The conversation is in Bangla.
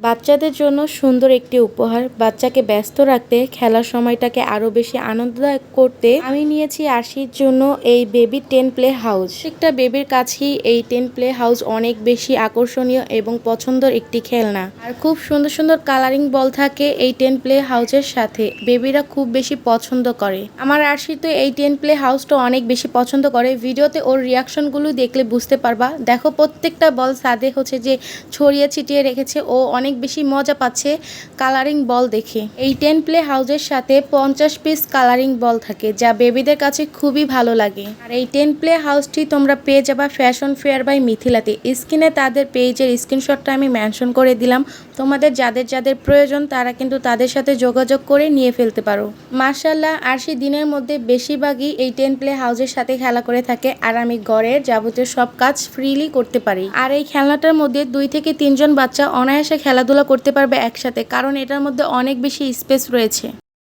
বাচ্চাদের জন্য সুন্দর একটি উপহার। বাচ্চাকে ব্যস্ত রাখতে, খেলার সময়টাকে আরো বেশি আনন্দদায়ক করতে আমি নিয়েছি আরশির জন্য এই বেবি টেন প্লে হাউস। প্রত্যেকটা বেবির কাছেই এই টেন প্লে হাউস অনেক বেশি আকর্ষণীয় এবং পছন্দের একটি খেলনা। আর খুব সুন্দর সুন্দর কালারিং বল থাকে এই টেন প্লে হাউসের সাথে, বেবিরা খুব বেশি পছন্দ করে। আমার আরশি তো এই টেন প্লে হাউসটা অনেক বেশি পছন্দ করে। ভিডিওতে ওর রিয়াকশনগুলো দেখলে বুঝতে পারবা। দেখো প্রত্যেকটা বল সাদে হচ্ছে যে ছড়িয়ে ছিটিয়ে রেখেছে, ও অনেক বেশি মজা পাচ্ছে কালারিং বল দেখে। এই টেন প্লে হাউসের সাথে 50 পিস কালারিং বল থাকে, যা বেবিদের কাছে খুবই ভালো লাগে। আর এই টেন প্লে হাউসটি তোমরা পেয়ে যাবা ফ্যাশন ফেয়ার বাই মিথিলাতে। স্ক্রিনে তাদের পেজের স্ক্রিনশটটা আমি মেনশন করে দিলাম। তোমাদের যাদের যাদের প্রয়োজন তারা কিন্তু তাদের সাথে যোগাযোগ করে নিয়ে ফেলতে পারো। মাশাআল্লাহ, আরশি দিনের মধ্যে বেশিরভাগই এই টেন প্লে হাউসের সাথে খেলা করে থাকে, আর আমি ঘরের যাবতীয় সব কাজ ফ্রিলি করতে পারি। আর এই খেলনাটার মধ্যে 2 থেকে 3 জন বাচ্চা অনায়াসে খেলাধুলা করতে পারবে একসাথে, কারণ এটার মধ্যে অনেক বেশি স্পেস রয়েছে।